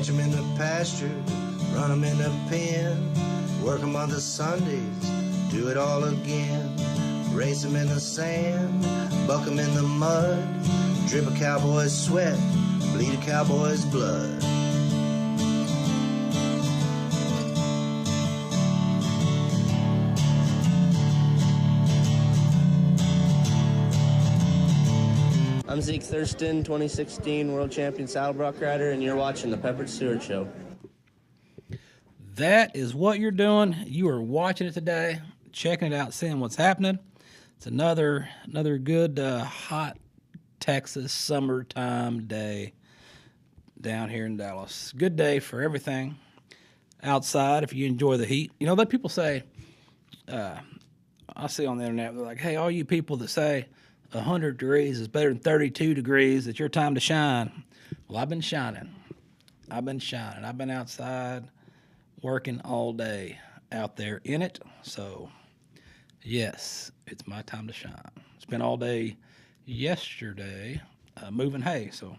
Ranch 'em in the pasture, run 'em in the pen, work 'em on the Sundays, do it all again. Race 'em in the sand, buck 'em in the mud, drip a cowboy's sweat, bleed a cowboy's blood. I'm Zeke Thurston, 2016 World Champion Saddlebrock Rider, and you're watching the Peppered Stewart Show. That is what you're doing. You are watching it today, checking it out, seeing what's happening. It's another good hot Texas summertime day down here in Dallas. Good day for everything outside if you enjoy the heat. You know, that people say, I see on the internet, they're like, hey, all you people that say 100 degrees is better than 32 degrees, it's your time to shine. Well, I've been shining. I've been outside working all day out there in it. So, yes, it's my time to shine. Spent all day yesterday moving hay. So,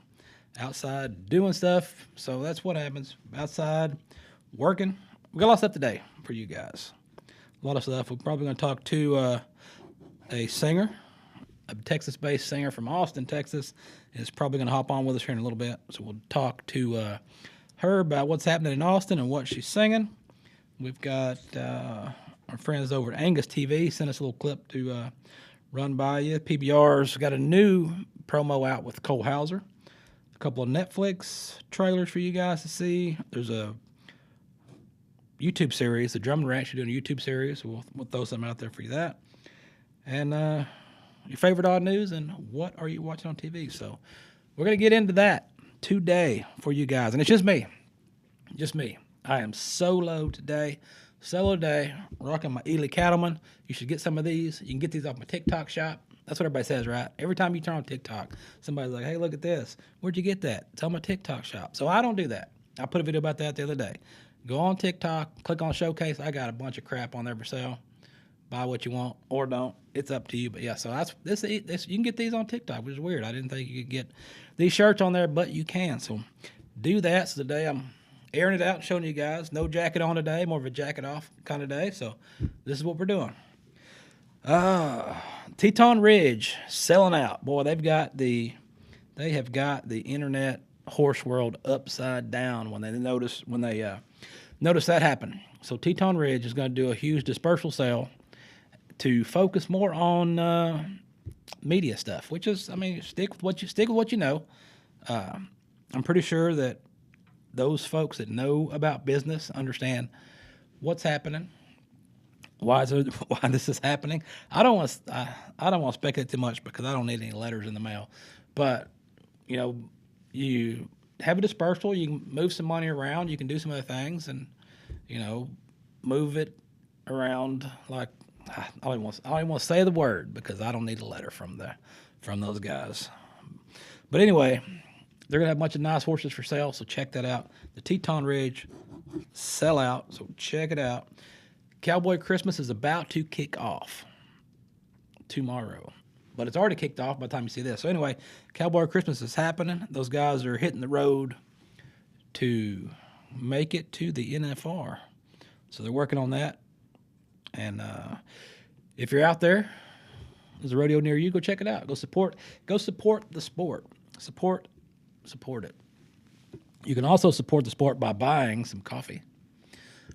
outside doing stuff. So, that's what happens. Outside working. We got a lot of stuff today for you guys. A lot of stuff. We're probably going to talk to a singer. A Texas-based singer from Austin, Texas, is probably going to hop on with us here in a little bit. So we'll talk to her about what's happening in Austin and what she's singing. We've got our friends over at Angus TV sent us a little clip to run by you. PBR's got a new promo out with Cole Hauser. A couple of Netflix trailers for you guys to see. There's a YouTube series, the Drummond Ranch. You're doing a YouTube series. So we'll throw something out there for you that. And your favorite odd news and what are you watching on TV. So we're going to get into that today for you guys. And it's just me. I am solo today. Solo day, rocking my Ely Cattleman. You should get some of these. You can get these off my TikTok shop. That's what everybody says, right? Every time you turn on TikTok, somebody's like, hey, look at this. Where'd you get that? It's on my TikTok shop. So I don't do that. I put a video about that the other day. Go on TikTok, click on Showcase. I got a bunch of crap on there for sale. Buy what you want or don't. It's up to you. But yeah, so that's this. You can get these on TikTok, which is weird. I didn't think you could get these shirts on there, but you can. So do that. So today I'm airing it out and showing you guys. No jacket on today, more of a jacket off kind of day. So this is what we're doing. Teton Ridge selling out. Boy, they have got the internet horse world upside down when they notice that happen. So Teton Ridge is going to do a huge dispersal sale to focus more on media stuff, which is, I mean, stick with what you know. I'm pretty sure that those folks that know about business understand what's happening, why this is happening. I don't want to speculate too much because I don't need any letters in the mail. But you know, you have a dispersal, you can move some money around, you can do some other things, and you know, move it around like. I don't even want to say the word because I don't need a letter from those guys. But anyway, they're going to have a bunch of nice horses for sale, so check that out. The Teton Ridge sellout, so check it out. Cowboy Christmas is about to kick off tomorrow, but it's already kicked off by the time you see this. So anyway, Cowboy Christmas is happening. Those guys are hitting the road to make it to the NFR. So they're working on that. And if you're out there, there's a rodeo near you, go check it out. Go support the sport. Support it. You can also support the sport by buying some coffee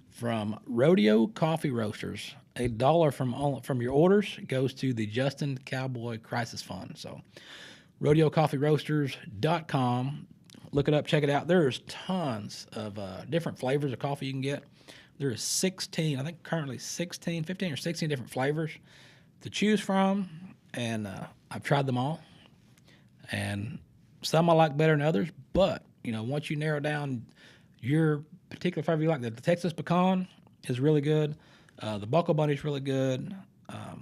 from Rodeo Coffee Roasters. $1 from your orders goes to the Justin Cowboy Crisis Fund. So rodeocoffeeroasters.com. Look it up, check it out. There's tons of different flavors of coffee you can get. There is 16, I think currently 15 or 16 different flavors to choose from, and I've tried them all. And some I like better than others, but, you know, once you narrow down your particular flavor you like, the Texas Pecan is really good. The Buckle Bunny is really good. I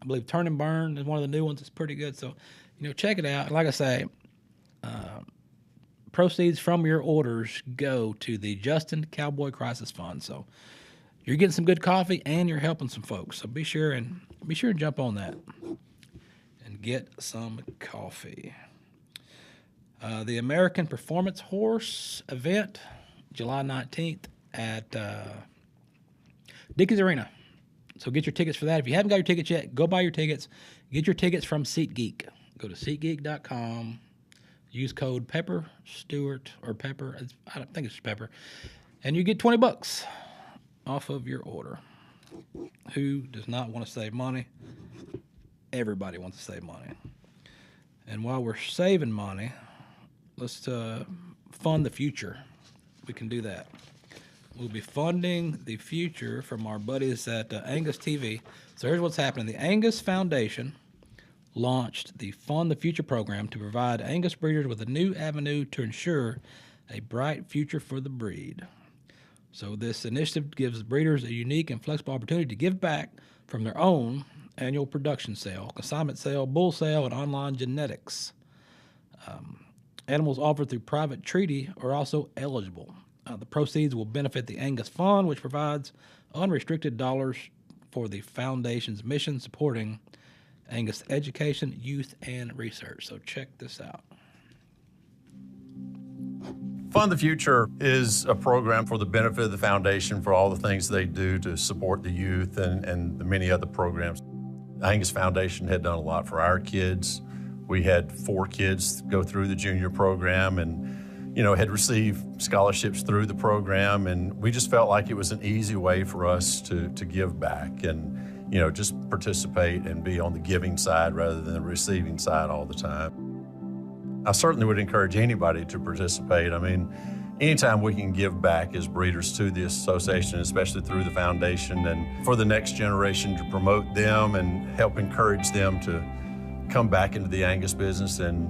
believe Turn and Burn is one of the new ones that's pretty good. So, you know, check it out. Like I say, proceeds from your orders go to the Justin Cowboy Crisis Fund. So you're getting some good coffee and you're helping some folks. So be sure and jump on that and get some coffee. The American Performance Horse event July 19th at Dickies Arena. So get your tickets for that. If you haven't got your tickets yet, go buy your tickets. Get your tickets from SeatGeek. Go to SeatGeek.com. Use code Pepper Stewart or Pepper. I don't think it's Pepper, and you get $20 off of your order. Who does not want to save money? Everybody wants to save money. And while we're saving money, let's fund the future. We can do that. We'll be funding the future from our buddies at Angus TV. So here's what's happening. The Angus Foundation launched the Fund the Future program to provide Angus breeders with a new avenue to ensure a bright future for the breed. So this initiative gives breeders a unique and flexible opportunity to give back from their own annual production sale, consignment sale, bull sale, and online genetics. Animals offered through private treaty are also eligible. The proceeds will benefit the Angus Fund, which provides unrestricted dollars for the Foundation's mission supporting Angus education, youth, and research. So check this out. Fund the Future is a program for the benefit of the Foundation for all the things they do to support the youth and the many other programs. The Angus Foundation had done a lot for our kids. We had 4 kids go through the junior program and, had received scholarships through the program. And we just felt like it was an easy way for us to give back and, just participate and be on the giving side rather than the receiving side all the time. I certainly would encourage anybody to participate. I mean, anytime we can give back as breeders to the association, especially through the foundation, and for the next generation to promote them and help encourage them to come back into the Angus business and,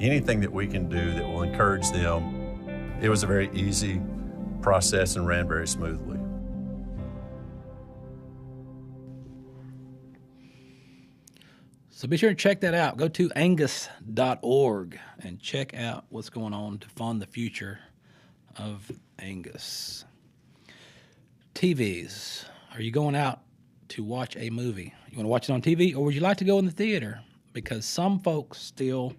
anything that we can do that will encourage them. It was a very easy process and ran very smoothly. So be sure to check that out. Go to angus.org and check out what's going on to fund the future of Angus. TVs. Are you going out to watch a movie? You want to watch it on TV, or would you like to go in the theater? Because some folks still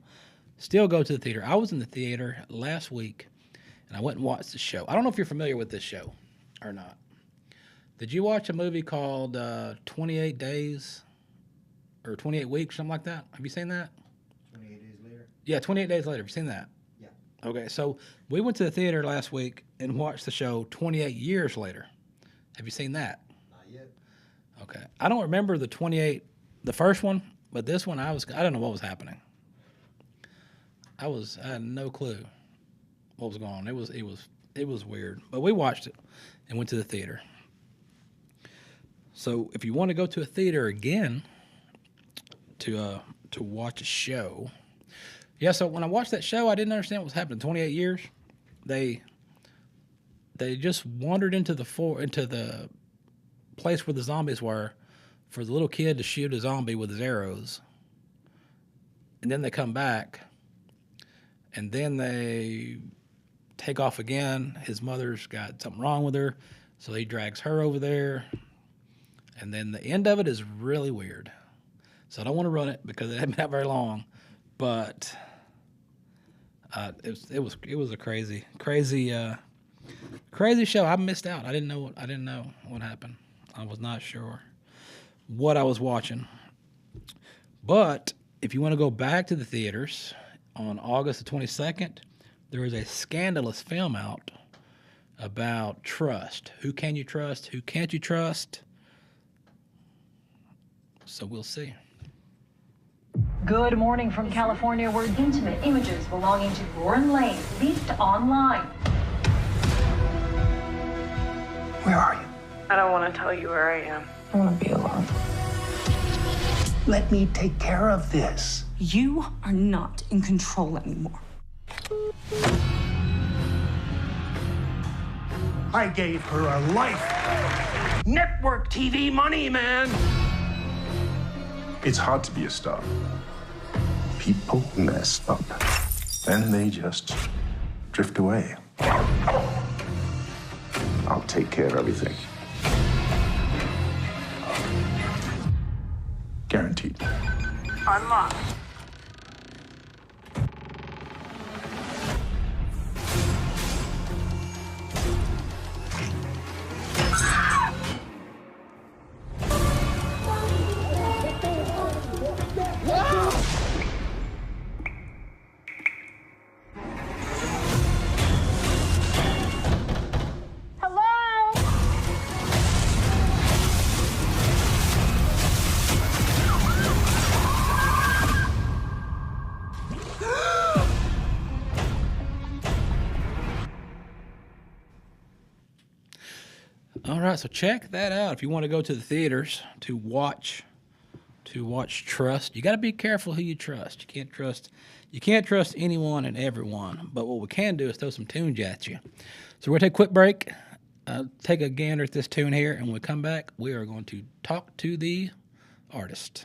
go to the theater. I was in the theater last week, and I went and watched the show. I don't know if you're familiar with this show or not. Did you watch a movie called 28 Days or 28 Weeks, something like that? Have you seen that? 28 Days Later? Yeah, 28 Days Later. Have you seen that? Yeah. Okay, so we went to the theater last week and watched the show 28 Years Later. Have you seen that? Not yet. Okay. I don't remember the first one, but this one I don't know what was happening. I had no clue what was going on. It was weird. But we watched it and went to the theater. So if you want to go to a theater again to watch a show. Yeah, so when I watched that show, I didn't understand what was happening. 28 years, they just wandered into the place where the zombies were for the little kid to shoot a zombie with his arrows. And then they come back, and then they take off again. His mother's got something wrong with her, so he drags her over there. And then the end of it is really weird. So I don't want to run it because it hasn't been out very long, but it was a crazy show. I missed out. I didn't know what happened. I was not sure what I was watching. But if you want to go back to the theaters on August the 22nd, there is a scandalous film out about trust. Who can you trust? Who can't you trust? So we'll see. Good morning from California, where intimate images belonging to Lauren Lane leaked online. Where are you? I don't want to tell you where I am. I want to be alone. Let me take care of this. You are not in control anymore. I gave her a life. Network TV money, man. It's hard to be a star. People mess up, and they just drift away. I'll take care of everything. Guaranteed. Unlocked. right, so check that out. If you want to go to the theaters to watch Trust, you got to be careful who you trust. You can't trust anyone and everyone. But what we can do is throw some tunes at you. So we're gonna take a quick break. Take a gander at this tune here, and when we come back, we are going to talk to the artist.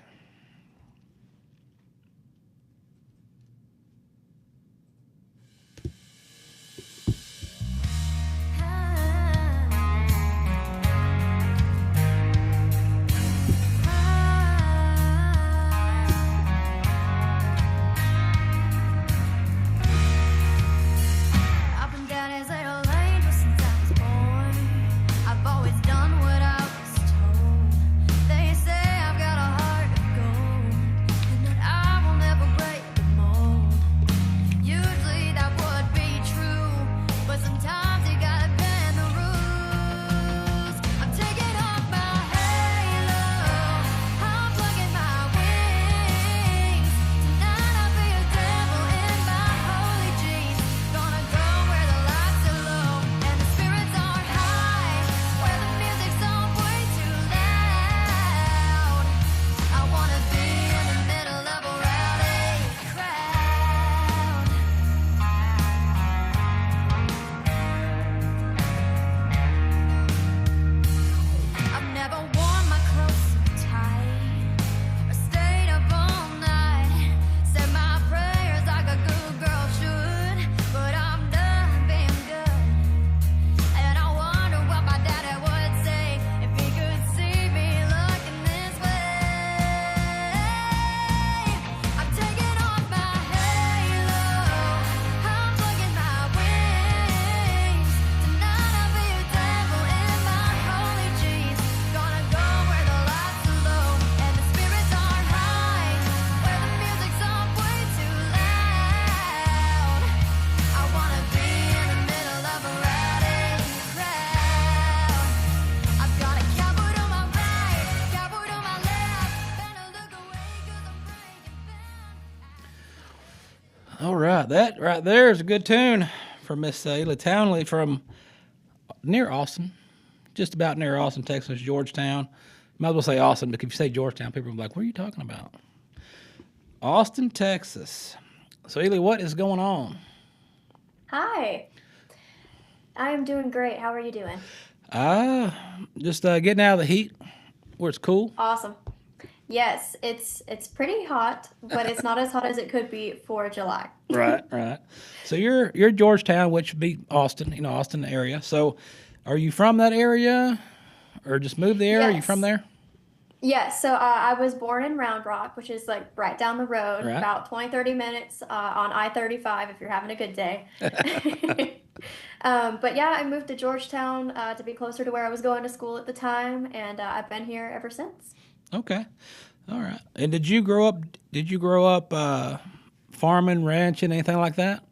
All right, that right there is a good tune from Miss Elle Townley from near Austin, just about near Austin, Texas, Georgetown. Might as well say Austin, because if you say Georgetown, people will be like, what are you talking about? Austin, Texas. So, Elle, what is going on? Hi. I'm doing great. How are you doing? Just getting out of the heat where it's cool. Awesome. Yes, it's pretty hot, but it's not as hot as it could be for July. Right. So you're Georgetown, which would be Austin, Austin area. So are you from that area or just moved there? Yes. Are you from there? Yes, so I was born in Round Rock, which is like right down the road, right. About 20-30 minutes on I-35 if you're having a good day. But yeah, I moved to Georgetown to be closer to where I was going to school at the time, and I've been here ever since. Okay. All right. And did you grow up farming, ranching, anything like that?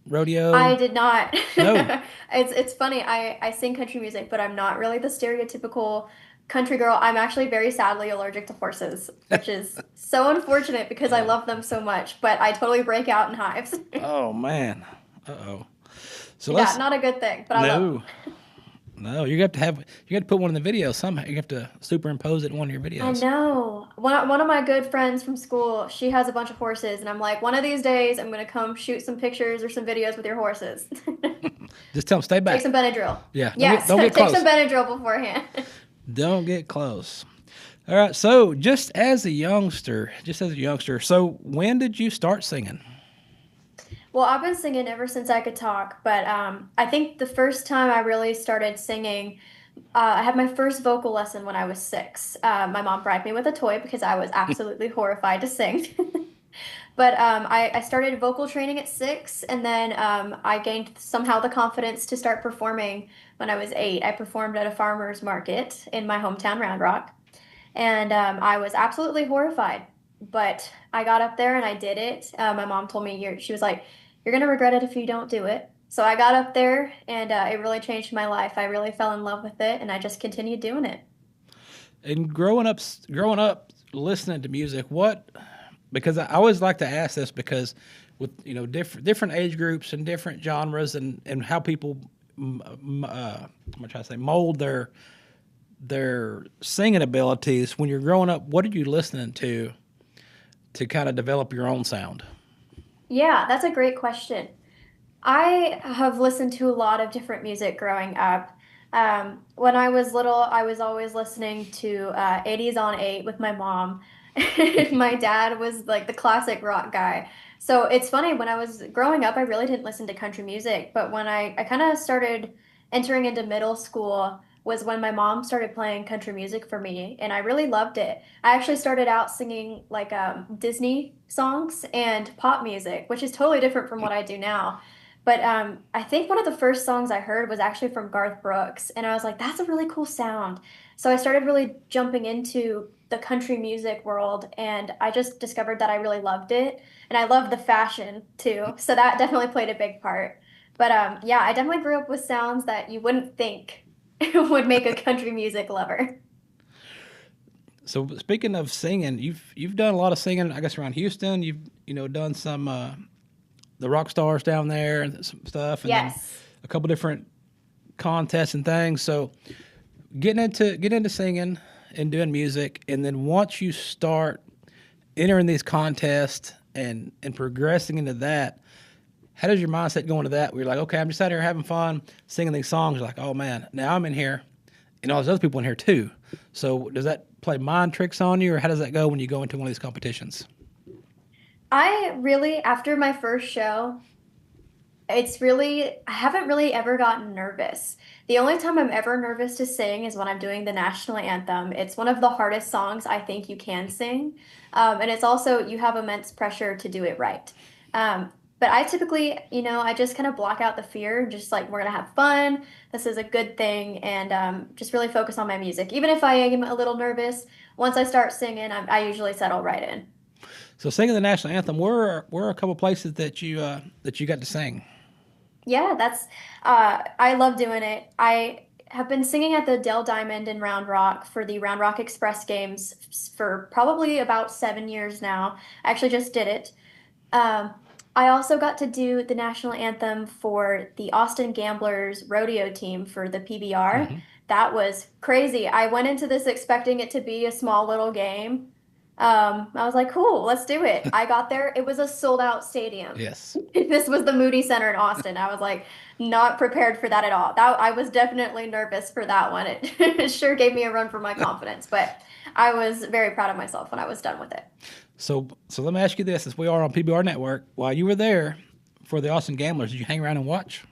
Rodeo? I did not. No. It's funny. I sing country music, but I'm not really the stereotypical country girl. I'm actually very sadly allergic to horses, which is so unfortunate because I love them so much, but I totally break out in hives. Oh, man. Uh-oh. So yeah, not a good thing, but I love them. No, you have to put one in the video somehow. You have to superimpose it in one of your videos. I know. One of my good friends from school, she has a bunch of horses, and I'm like, one of these days, I'm going to come shoot some pictures or some videos with your horses. Just tell them, stay back. Take some Benadryl. Yeah. Yes, don't get close. Take some Benadryl beforehand. Don't get close. All right, so just as a youngster, so when did you start singing? Well, I've been singing ever since I could talk, but I think the first time I really started singing, I had my first vocal lesson when I was 6. My mom bribed me with a toy because I was absolutely horrified to sing. But I started vocal training at 6, and then I gained somehow the confidence to start performing when I was 8. I performed at a farmer's market in my hometown, Round Rock, and I was absolutely horrified. But I got up there and I did it. My mom told me, she was like, you're going to regret it if you don't do it. So I got up there, and it really changed my life. I really fell in love with it, and I just continued doing it. And growing up listening to music, because I always like to ask this because with, different age groups and different genres and how people, mold their singing abilities. When you're growing up, what are you listening to kind of develop your own sound? Yeah, that's a great question. I have listened to a lot of different music growing up. When I was little, I was always listening to 80s on 8 with my mom. My dad was like the classic rock guy. So it's funny, when I was growing up, I really didn't listen to country music. But when I kind of started entering into middle school, was when my mom started playing country music for me, and I really loved it. I actually started out singing like Disney songs and pop music, which is totally different from what I do now. But I think one of the first songs I heard was actually from Garth Brooks, and I was like, that's a really cool sound. So I started really jumping into the country music world, and I just discovered that I really loved it, and I loved the fashion too. So that definitely played a big part. But yeah, I definitely grew up with sounds that you wouldn't think would make a country music lover. So speaking of singing, you've done a lot of singing, I guess, around Houston. You've done some the rock stars down there and some stuff, and then Yes. a couple different contests and things. So getting into singing and doing music, and then once you start entering these contests and progressing into that, how does your mindset go into that? Where you're like, okay, I'm just out here having fun singing these songs. You're like, oh man, now I'm in here, and all those other people in here too. So does that play mind tricks on you, or how does that go when you go into one of these competitions? I really, after my first show, I haven't really ever gotten nervous. The only time I'm ever nervous to sing is when I'm doing the national anthem. It's one of the hardest songs I think you can sing. And it's also, you have immense pressure to do it right. But I typically, I just kind of block out the fear, just like, we're going to have fun. This is a good thing. And just really focus on my music. Even if I am a little nervous, once I start singing, I usually settle right in. So singing the national anthem, where are a couple places that you got to sing? Yeah, I love doing it. I have been singing at the Dell Diamond in Round Rock for the Round Rock Express Games for probably about 7 years now. I actually just did it. I also got to do the national anthem for the Austin Gamblers rodeo team for the PBR. Mm-hmm. That was crazy. I went into this expecting it to be a small little game. I was like, cool, let's do it. I got there. It was a sold out stadium. Yes. This was the Moody Center in Austin. I was like, not prepared for that at all. I was definitely nervous for that one. It sure gave me a run for my confidence, but I was very proud of myself when I was done with it. So let me ask you this: since we are on PBR Network, while you were there for the Austin Gamblers, did you hang around and watch?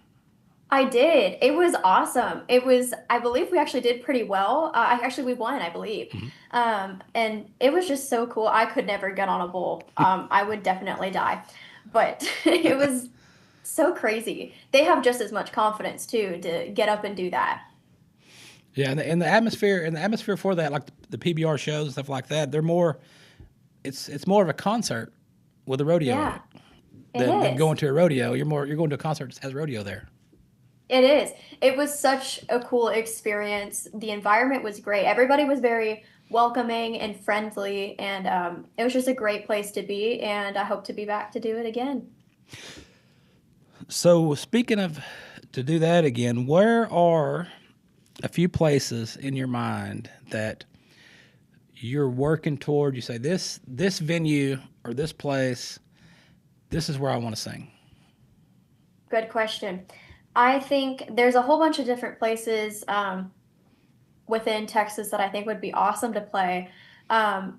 I did. It was awesome. I believe we actually did pretty well. We won, I believe. Mm-hmm. And it was just so cool. I could never get on a bull. I would definitely die. But it was so crazy. They have just as much confidence too to get up and do that. Yeah, and the atmosphere for that, like the PBR shows and stuff like that, they're more. It's more of a concert with a rodeo Yeah, than going to a rodeo. You're going to a concert that has rodeo there. It is. It was such a cool experience. The environment was great. Everybody was very welcoming and friendly, and it was just a great place to be. And I hope to be back to do it again. So speaking of to do that again, where are a few places in your mind that you're working toward? You say this venue or this place, this is where I want to sing. Good question. I think there's a whole bunch of different places within Texas that I think would be awesome to play. I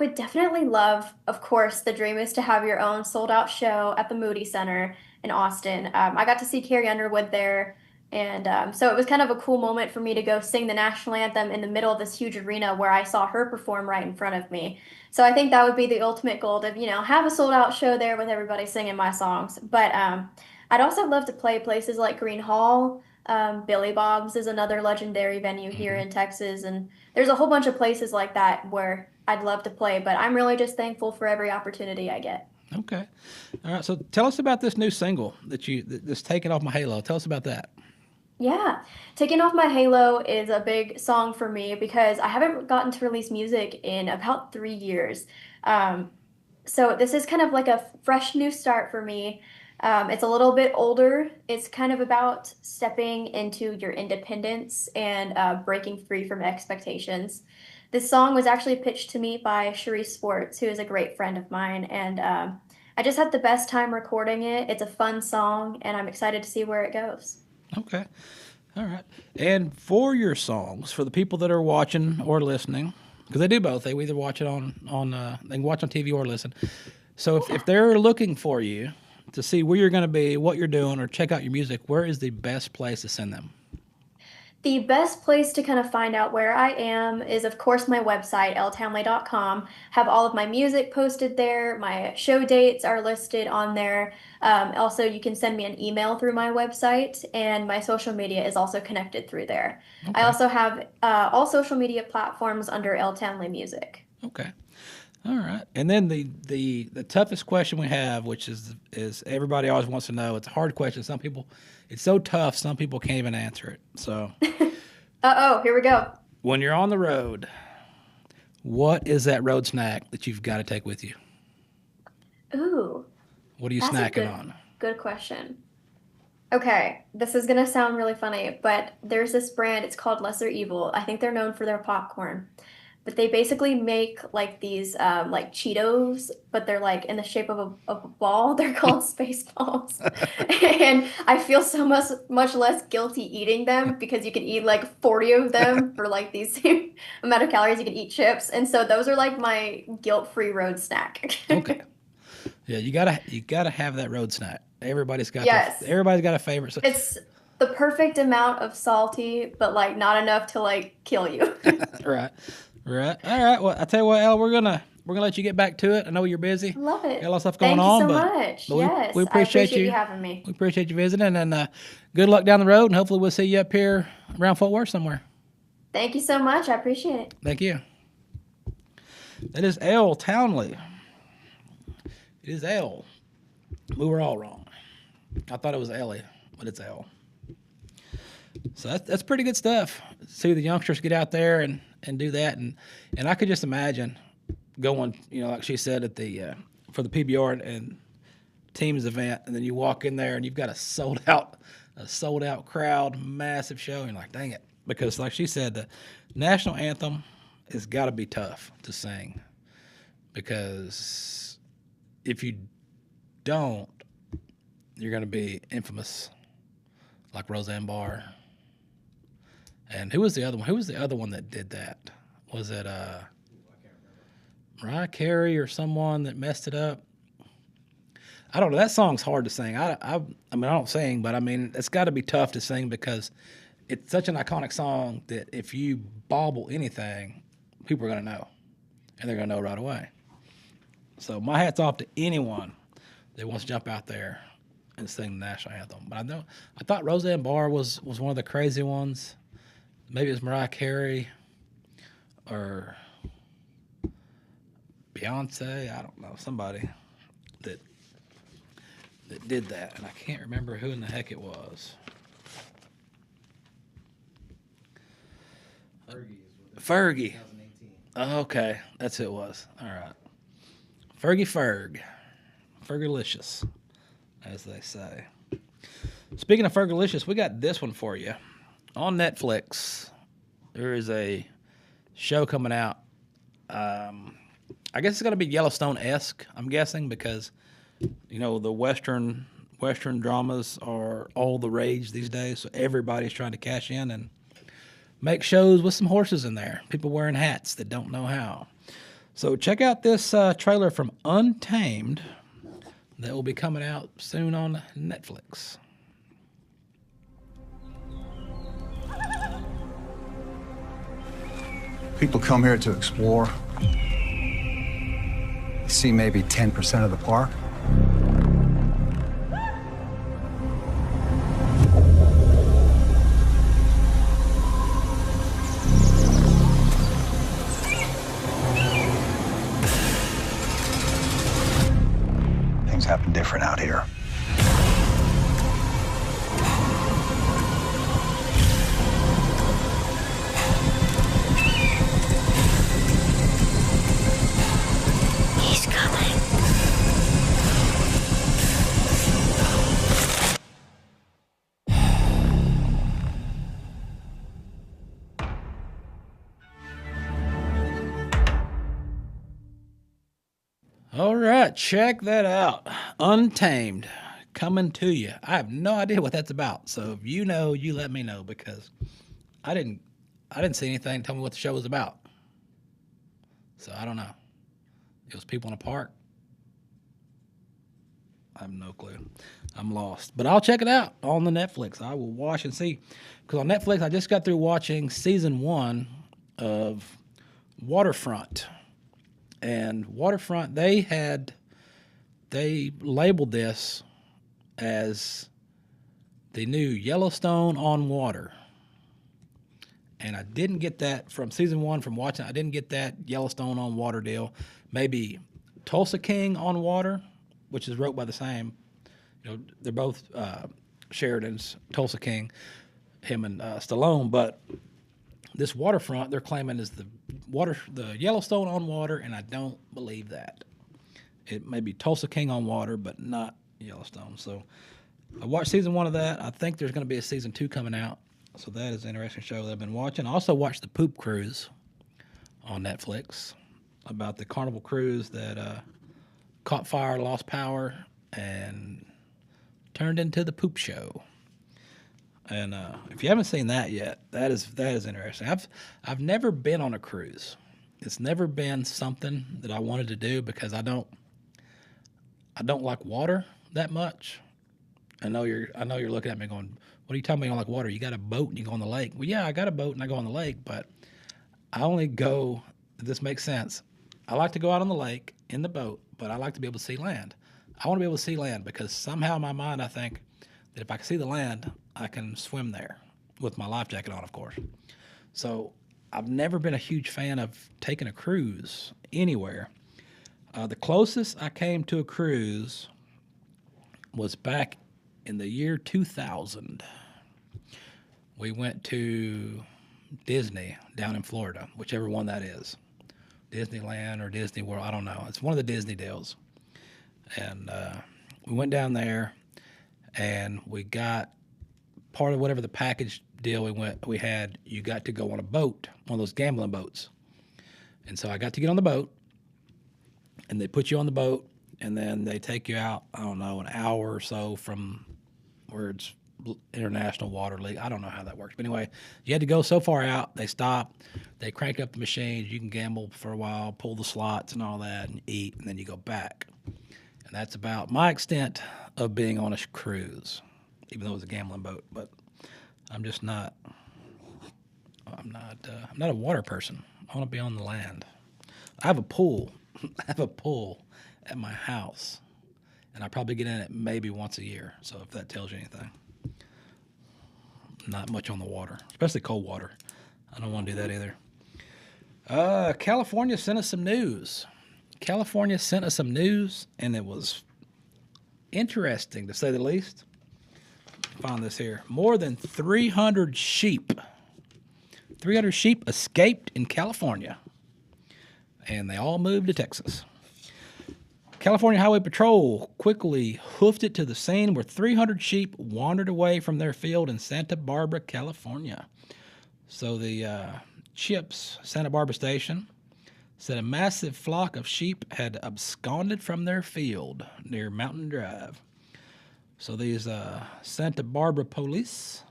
would definitely love, of course, the dream is to have your own sold out show at the Moody Center in Austin. I got to see Carrie Underwood there, and so it was kind of a cool moment for me to go sing the national anthem in the middle of this huge arena where I saw her perform right in front of me. So I think that would be the ultimate goal to, have a sold out show there with everybody singing my songs. But I'd also love to play places like Green Hall. Billy Bob's is another legendary venue here in Texas, and there's a whole bunch of places like that where I'd love to play, but I'm really just thankful for every opportunity I get. Okay. All right. So tell us about this new single that's Taking Off My Halo. Tell us about that. Yeah, Taking Off My Halo is a big song for me because I haven't gotten to release music in about 3 years. So this is kind of like a fresh new start for me. It's a little bit older. It's kind of about stepping into your independence and breaking free from expectations. This song was actually pitched to me by Cherie Sports, who is a great friend of mine, and I just had the best time recording it. It's a fun song, and I'm excited to see where it goes. Okay. All right. And for your songs, for the people that are watching or listening, because they do both, they either watch it they can watch on TV or listen. So if they're looking for you to see where you're going to be, what you're doing, or check out your music, where is the best place to send them? The best place to kind of find out where I am is, of course, my website, elletownley.com. Have all of my music posted there. My show dates are listed on there. Also, you can send me an email through my website, and my social media is also connected through there. Okay. I also have all social media platforms under Elle Townley Music. Okay. All right. And then the toughest question we have, which is everybody always wants to know. It's a hard question. Some people, it's so tough, some people can't even answer it. So, here we go. When you're on the road, what is that road snack that you've got to take with you? Ooh. What are you snacking on? Good question. Okay, this is going to sound really funny, but there's this brand, it's called Lesser Evil. I think they're known for their popcorn. But they basically make like these like Cheetos, but they're like in the shape of a ball. They're called space balls. And I feel so much less guilty eating them because you can eat like 40 of them for like the same amount of calories you can eat chips. And so those are like my guilt-free road snack. Okay. Yeah, you gotta have that road snack. Everybody's got everybody's got a favorite. So, it's the perfect amount of salty, but like not enough to like kill you. Right. Right. All right. Well, I tell you what, Elle, we're gonna let you get back to it. I know you're busy. Love it. Got a lot of stuff going on. Thank you so much. But yes. we appreciate you having me. We appreciate you visiting, and good luck down the road. And hopefully we'll see you up here around Fort Worth somewhere. Thank you so much. I appreciate it. Thank you. That is Elle Townley. It is Elle. We were all wrong. I thought it was Ellie, but it's Elle. So that's pretty good stuff. See the youngsters get out there and do that, and I could just imagine going, like she said at the for the PBR and teams event, and then you walk in there and you've got a sold out crowd, massive show, and you're like, dang it, because like she said, the national anthem has got to be tough to sing, because if you don't, you're going to be infamous, like Roseanne Barr. And who was the other one? Who was the other one that did that? Was it Mariah Carey or someone that messed it up? I don't know. That song's hard to sing. I mean, I don't sing, but I mean, it's got to be tough to sing because it's such an iconic song that if you bobble anything, people are going to know, and they're going to know right away. So my hat's off to anyone that wants to jump out there and sing the national anthem. But I thought Roseanne Barr was one of the crazy ones. Maybe it was Mariah Carey or Beyonce. I don't know. Somebody that did that, and I can't remember who in the heck it was. Fergie. Oh, okay, that's who it was. All right, Fergalicious, as they say. Speaking of Fergalicious, we got this one for you. On Netflix, there is a show coming out. I guess it's going to be Yellowstone-esque, I'm guessing, because, the Western dramas are all the rage these days, so everybody's trying to cash in and make shows with some horses in there, people wearing hats that don't know how. So check out this trailer from Untamed that will be coming out soon on Netflix. People come here to explore. See maybe 10% of the park. Things happen different out here. All right, check that out. Untamed, coming to you. I have no idea what that's about. So if you know, you let me know, because I didn't see anything to tell me what the show was about. So I don't know. It was people in a park. I have no clue. I'm lost. But I'll check it out on the Netflix. I will watch and see. Because on Netflix, I just got through watching season 1 of Waterfront. And Waterfront, they labeled this as the new Yellowstone on water. And I didn't get that from season 1 from watching. I didn't get that Yellowstone on water deal. Maybe Tulsa King on water, which is wrote by the same. You know, they're both Sheridan's Tulsa King, him and Stallone. But this Waterfront, they're claiming is the Yellowstone on water, and I don't believe that. It may be Tulsa King on water, but not Yellowstone. So I watched season 1 of that. I think there's going to be a season 2 coming out. So that is an interesting show that I've been watching. I also watched the Poop Cruise on Netflix, about the Carnival cruise that caught fire, lost power, and turned into the poop show. And if you haven't seen that yet, that is interesting. I've never been on a cruise. It's never been something that I wanted to do, because I don't like water that much. I know you're looking at me going, "What are you talking about? You don't like water? You got a boat and you go on the lake." Well, yeah, I got a boat and I go on the lake, but I only go. If this makes sense. I like to go out on the lake in the boat, but I like to be able to see land. I want to be able to see land, because somehow in my mind I think that if I can see the land, I can swim there with my life jacket on, of course. So I've never been a huge fan of taking a cruise anywhere. The closest I came to a cruise was back in the year 2000. We went to Disney down in Florida, whichever one that is. Disneyland or Disney World, I don't know. It's one of the Disney deals. And we went down there, and we got part of whatever the package deal we had. You got to go on a boat, one of those gambling boats. And so I got to get on the boat, and they put you on the boat, and then they take you out, I don't know, an hour or so from where it's international water league. I don't know how that works. But anyway, you had to go so far out. They stop. They crank up the machines. You can gamble for a while, pull the slots and all that, and eat, and then you go back. And that's about my extent of being on a cruise, even though it was a gambling boat. But I'm just not. I'm not a water person. I want to be on the land. I have a pool. I have a pool at my house, and I probably get in it maybe once a year. So if that tells you anything. Not much on the water, especially cold water. I don't want to do that either. California sent us some news. And it was interesting, to say the least. Found this here. More than 300 sheep. 300 sheep escaped in California, and they all moved to Texas. California Highway Patrol quickly hoofed it to the scene where 300 sheep wandered away from their field in Santa Barbara, California. So the CHIPS, Santa Barbara Station, said a massive flock of sheep had absconded from their field near Mountain Drive. So these Santa Barbara police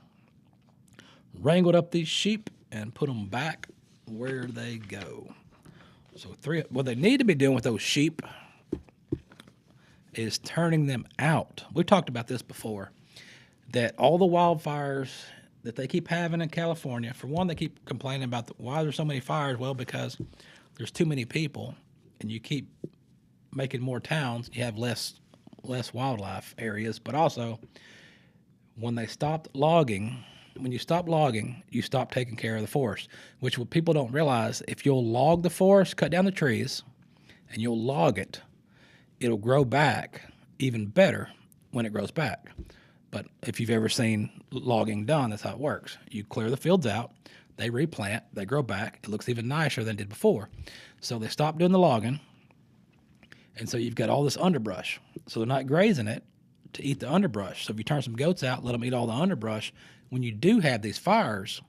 wrangled up these sheep and put them back where they go. So what they need to be doing with those sheep is turning them out. We talked about this before, that all the wildfires that they keep having in California, for one, they keep complaining about why there's so many fires. Well, because there's too many people, and you keep making more towns, you have less wildlife areas. But also, when you stop logging, you stop taking care of the forest, which what people don't realize, if you'll log the forest, cut down the trees, and you'll log it, it'll grow back even better when it grows back. But if you've ever seen logging done, that's how it works. You clear the fields out, they replant, they grow back. It looks even nicer than it did before. So they stop doing the logging, and so you've got all this underbrush. So they're not grazing it to eat the underbrush. So if you turn some goats out, let them eat all the underbrush, when you do have these fires,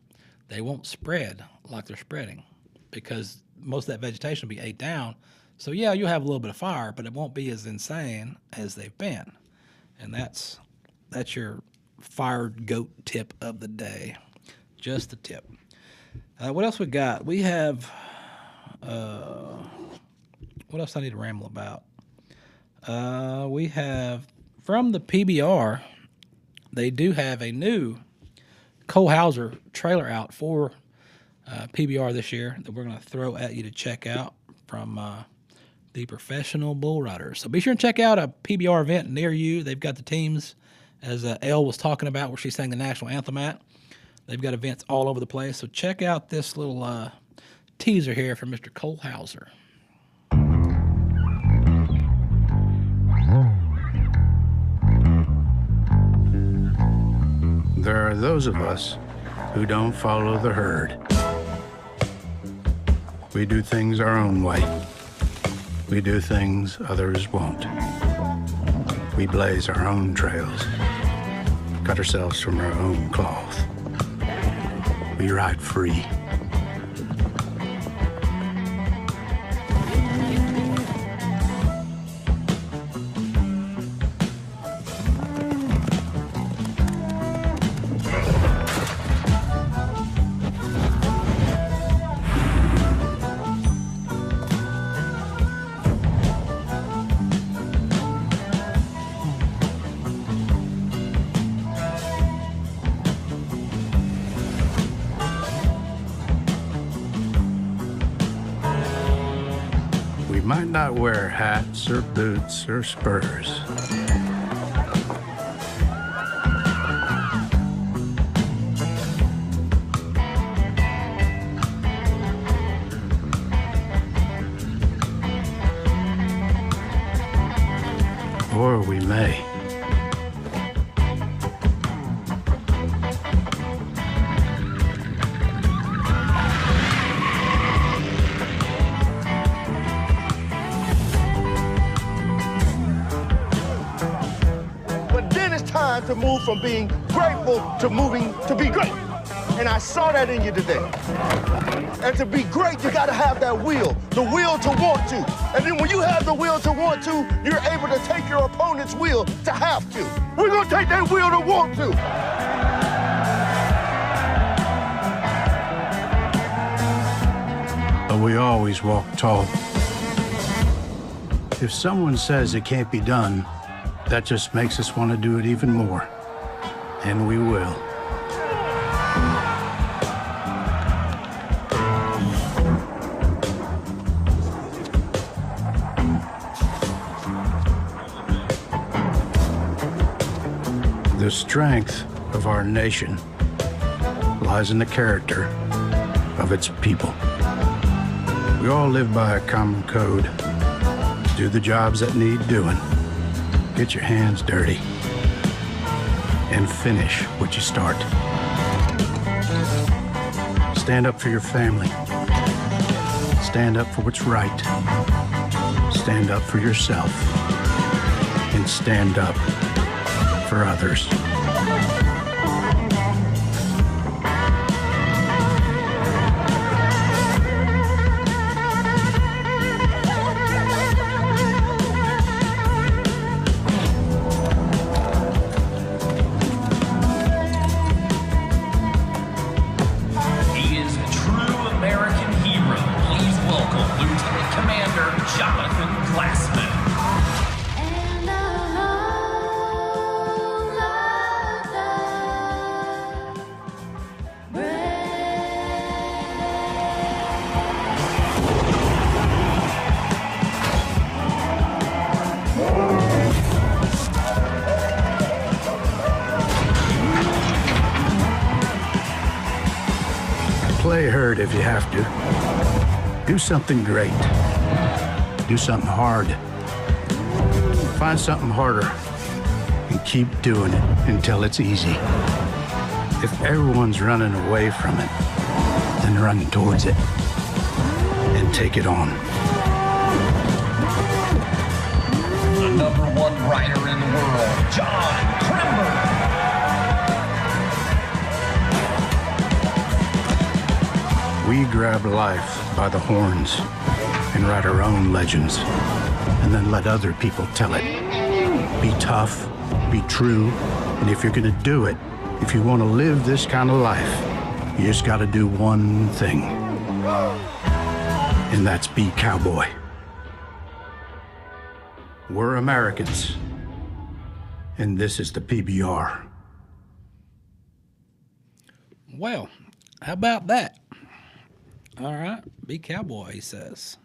they won't spread like they're spreading, because most of that vegetation will be ate down. So yeah, you'll have a little bit of fire, but it won't be as insane as they've been. And that's your fired goat tip of the day. Just a tip. What else we got? We have, what else I need to ramble about? We have, from the PBR, they do have a new Cole Hauser trailer out for PBR this year that we're going to throw at you to check out from the Professional Bull Riders. So be sure and check out a PBR event near you. They've got the teams, as Elle was talking about, where she sang the national anthem at. They've got events all over the place. So check out this little teaser here from Mr. Cole Hauser. There are those of us who don't follow the herd. We do things our own way. We do things others won't. We blaze our own trails, cut ourselves from our own cloth. We ride free. Might not wear hats or boots or spurs. Or we may. To move from being grateful to moving to be great. And I saw that in you today. And to be great, you gotta have that will, the will to want to. And then when you have the will to want to, you're able to take your opponent's will to have to. We're gonna take that will to want to. But we always walk tall. If someone says it can't be done, that just makes us want to do it even more. And we will. The strength of our nation lies in the character of its people. We all live by a common code. Do the jobs that need doing. Get your hands dirty and finish what you start. Stand up for your family. Stand up for what's right. Stand up for yourself. And stand up for others. Play herd if you have to. Do something great. Do something hard. Find something harder and keep doing it until it's easy. If everyone's running away from it, then run towards it and take it on. The #1 rider in the world, John Crimber. We grab life by the horns and write our own legends, and then let other people tell it. Be tough, be true, and if you're gonna do it, if you wanna live this kind of life, you just gotta do one thing, and that's be cowboy. We're Americans, and this is the PBR. Well, how about that? All right, be cowboy, he says.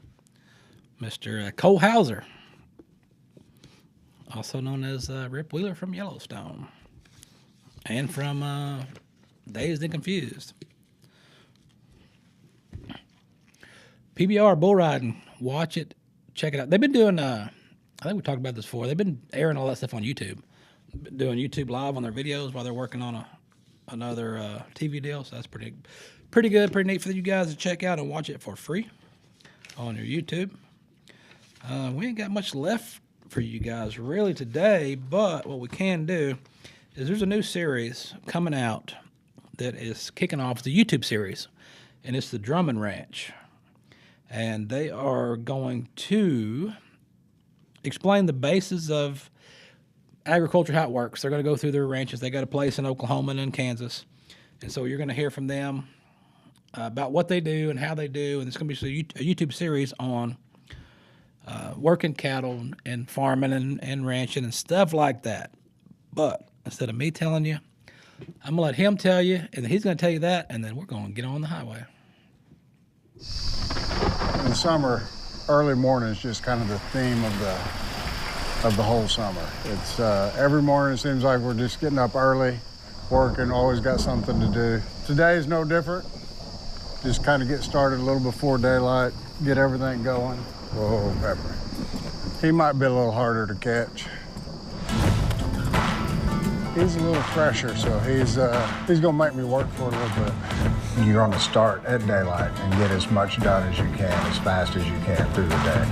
Mr. Cole Hauser, also known as Rip Wheeler from Yellowstone, and from Dazed and Confused. PBR bull riding, watch it, check it out. They've been doing, I think we talked about this before, they've been airing all that stuff on YouTube, doing YouTube live on their videos while they're working on another TV deal, so that's pretty good, pretty neat for you guys to check out and watch it for free on your YouTube. We ain't got much left for you guys really today, but what we can do is there's a new series coming out that is kicking off the YouTube series, and it's the Drummond Ranch. And they are going to explain the basis of agriculture, how it works. They're going to go through their ranches. They got a place in Oklahoma and in Kansas. And so you're going to hear from them about what they do and how they do. And it's going to be a YouTube series on working cattle and farming and ranching and stuff like that. But instead of me telling you, I'm going to let him tell you, and he's going to tell you that, and then we're going to get on the highway. In summer, early morning is just kind of the theme of the whole summer. It's every morning it seems like we're just getting up early, working, always got something to do. Today is no different. Just kind of get started a little before daylight, get everything going. Whoa, Pepper. He might be a little harder to catch. He's a little fresher, so he's gonna make me work for it a little bit. You're going to start at daylight and get as much done as you can, as fast as you can through the day.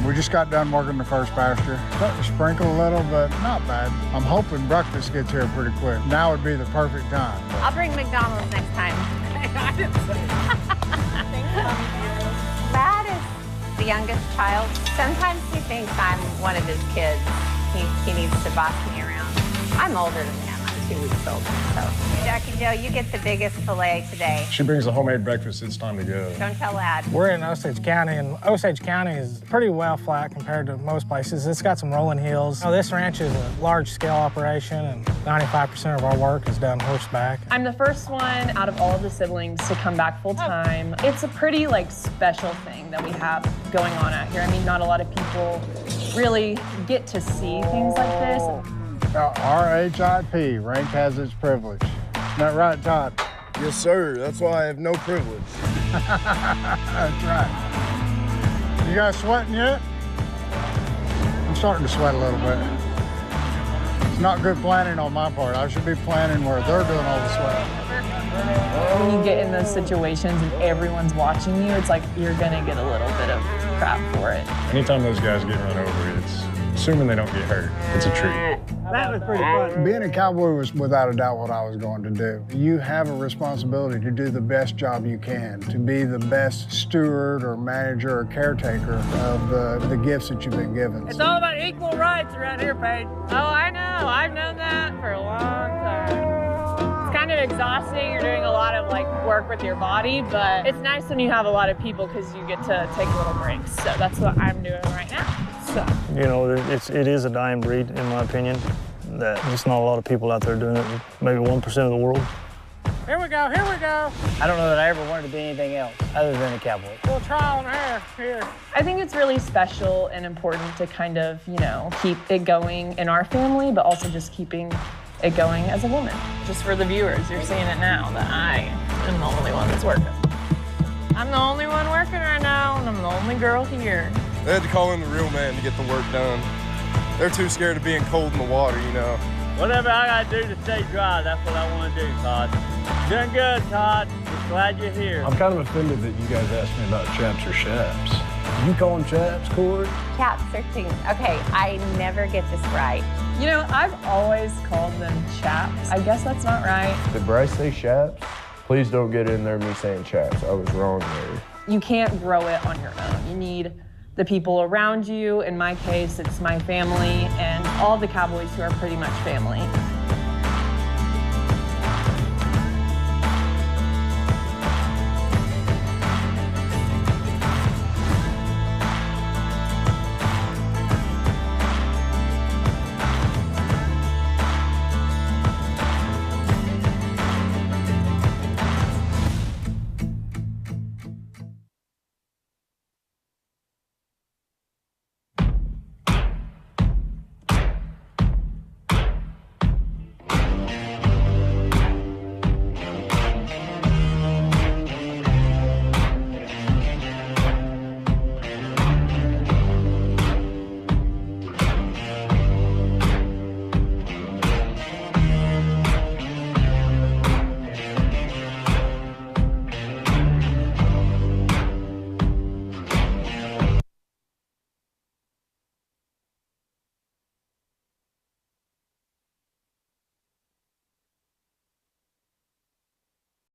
We just got done working the first pasture. Starting to sprinkle a little, but not bad. I'm hoping breakfast gets here pretty quick. Now would be the perfect time. I'll bring McDonald's next time. I didn't say Matt is the youngest child. Sometimes he thinks I'm one of his kids. He needs to boss me around. I'm older than him. I'm 2 weeks older. So, Jackie Joe, you get the biggest filet today. She brings the homemade breakfast. It's time to go. Don't tell Lad. We're in Osage County, and Osage County is pretty well flat compared to most places. It's got some rolling hills. This ranch is a large-scale operation, and 95% of our work is done horseback. I'm the first one out of all of the siblings to come back full-time. It's a pretty, special thing that we have going on out here. I mean, not a lot of people really get to see things like this. R-H-I-P, rank has its privilege. Isn't that right, Todd? Yes, sir. That's why I have no privilege. That's right. You guys sweating yet? I'm starting to sweat a little bit. It's not good planning on my part. I should be planning where they're doing all the sweating. When you get in those situations and everyone's watching you, it's like you're gonna get a little bit of crap for it. Anytime those guys get run over, it's assuming they don't get hurt. It's a treat. That was pretty fun. Being a cowboy was without a doubt what I was going to do. You have a responsibility to do the best job you can, to be the best steward or manager or caretaker of the gifts that you've been given. It's all about equal rights around here, Paige. Oh, I know. I've known that for a long time. It's kind of exhausting. You're doing a lot of work with your body, but it's nice when you have a lot of people because you get to take little breaks. So that's what I'm doing right now. So. It is a dying breed, in my opinion. That there's not a lot of people out there doing it. Maybe 1% of the world. Here we go, here we go. I don't know that I ever wanted to be anything else other than a cowboy. We'll try on her, here. I think it's really special and important to kind of, keep it going in our family, but also just keeping it going as a woman. Just for the viewers, you're seeing it now that I am the only one that's working. I'm the only one working right now, and I'm the only girl here. They had to call in the real man to get the work done. They're too scared of being cold in the water, Whatever I gotta do to stay dry, that's what I want to do, Todd. Doing good, Todd. Just glad you're here. I'm kind of offended that you guys asked me about chaps or shaps. You call them chaps, Corey? Chaps are things. Okay, I never get this right. I've always called them chaps. I guess that's not right. Did Bryce say chaps? Please don't get in there me saying chaps. I was wrong there. You can't grow it on your own. You need the people around you. In my case, it's my family and all the cowboys who are pretty much family.